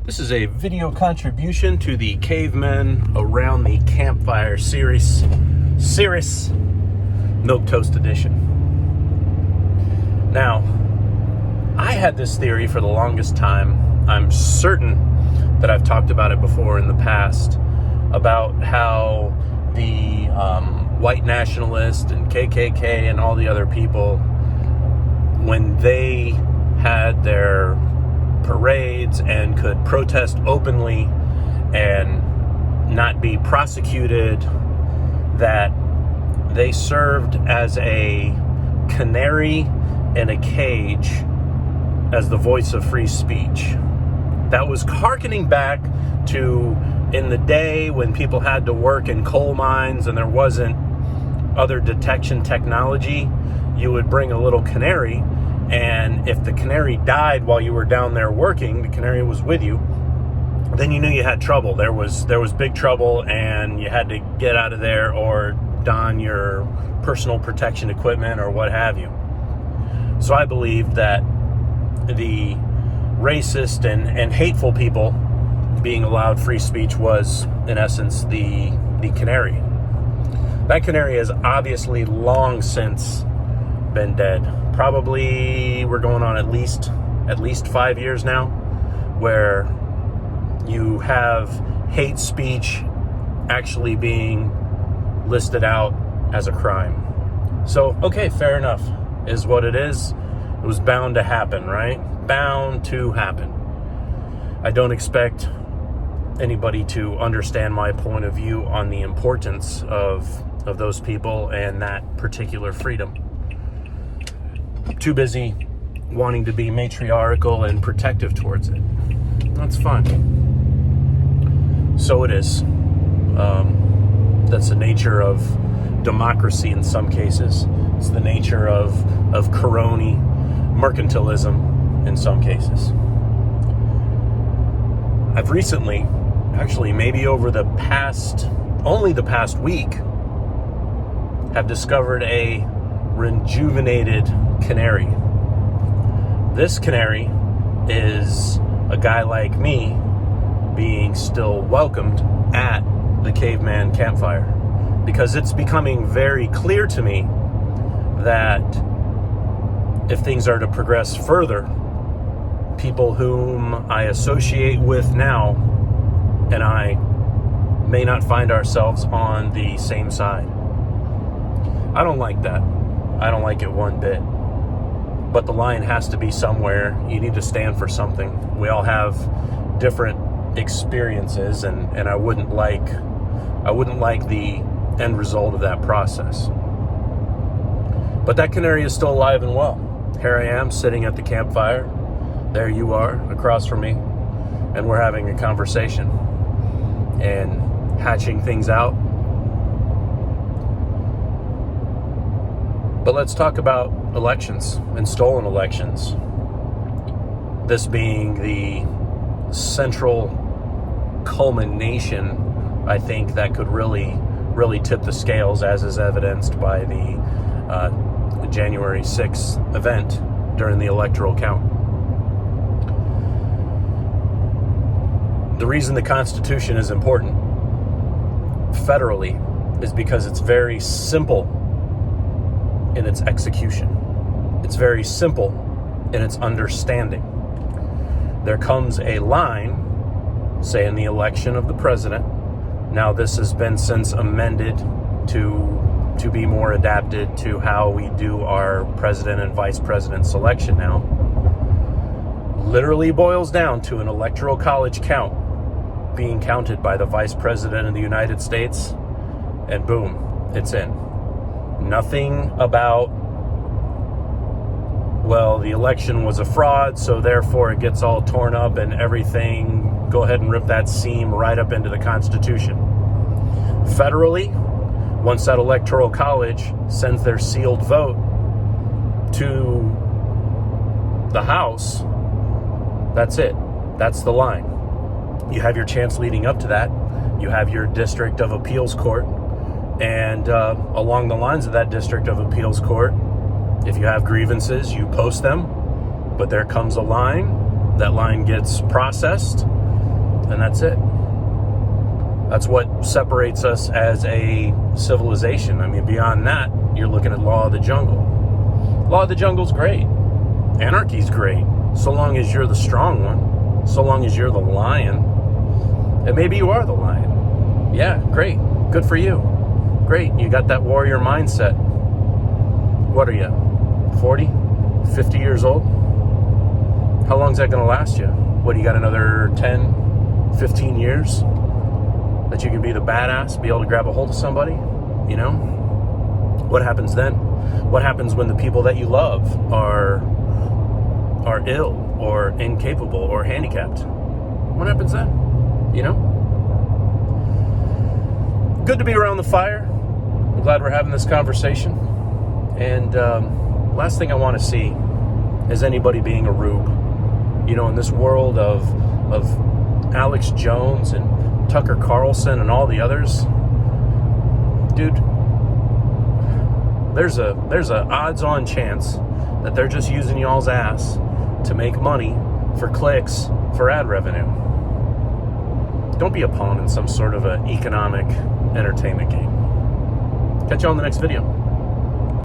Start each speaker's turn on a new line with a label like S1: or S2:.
S1: This is a video contribution to the Cavemen Around the Campfire series, Milk Toast Edition. Now, I had this theory for the longest time. I'm certain that I've talked about it before in the past, about how the white nationalists and KKK and all the other people, when they had their parades and could protest openly and not be prosecuted, that they served as a canary in a cage as the voice of free speech. That was hearkening back to in the day when people had to work in coal mines and there wasn't other detection technology. You would bring a little canary, and if the canary died while you were down there working, the canary was with you, then you knew you had trouble. There was big trouble, and you had to get out of there or don your personal protection equipment or what have you. So I believe that the racist and hateful people being allowed free speech was, in essence, the canary. That canary has obviously long since been dead. Probably we're going on at least 5 years now, where you have hate speech actually being listed out as a crime. So, okay, fair enough, is what it is. It was bound to happen, right? Bound to happen. I don't expect anybody to understand my point of view on the importance of those people and that particular freedom. Too busy wanting to be matriarchal and protective towards it. That's fine. So it is. That's the nature of democracy in some cases. It's the nature of crony mercantilism in some cases. I've recently, actually maybe over only the past week, have discovered a rejuvenated canary. This canary is a guy like me being still welcomed at the Caveman Campfire, because it's becoming very clear to me that if things are to progress further, people whom I associate with now and I may not find ourselves on the same side. I don't like that. I don't like it one bit. But the line has to be somewhere. You need to stand for something. We all have different experiences, and I wouldn't like the end result of that process. But that canary is still alive and well. Here I am sitting at the campfire. There you are across from me, and we're having a conversation and hatching things out. But let's talk about elections and stolen elections. This being the central culmination, I think, that could really tip the scales, as is evidenced by the January 6th event during the electoral count. The reason the Constitution is important federally is because it's very simple in its execution. It's very simple in its understanding. There comes a line, say in the election of the president. Now this has been since amended to be more adapted to how we do our president and vice president selection now. Literally boils down to an electoral college count being counted by the vice president of the United States, and boom, it's in. Nothing about, well, the election was a fraud, so therefore it gets all torn up and everything. Go ahead and rip that seam right up into the Constitution. Federally, once that electoral college sends their sealed vote to the House, that's it. That's the line. You have your chance leading up to that. You have your district of appeals court. And along the lines of that district of appeals court, if you have grievances, you post them. But there comes a line. That line gets processed. And that's it. That's what separates us as a civilization. I mean, beyond that, you're looking at Law of the Jungle. Law of the Jungle's great. Anarchy's great. So long as you're the strong one. So long as you're the lion. And maybe you are the lion. Yeah, great. Good for you. Great. You got that warrior mindset. What are you? 40? 50 years old? How long is that going to last you? What, you got another 10, 15 years that you can be the badass, be able to grab a hold of somebody? You know? What happens then? What happens when the people that you love are ill or incapable or handicapped? What happens then? You know? Good to be around the fire. I'm glad we're having this conversation. And last thing I want to see is anybody being a rube. You know, in this world of Alex Jones and Tucker Carlson and all the others, dude, there's a odds-on chance that they're just using y'all's ass to make money for clicks, for ad revenue. Don't be a pawn in some sort of an economic entertainment game. Catch you on the next video.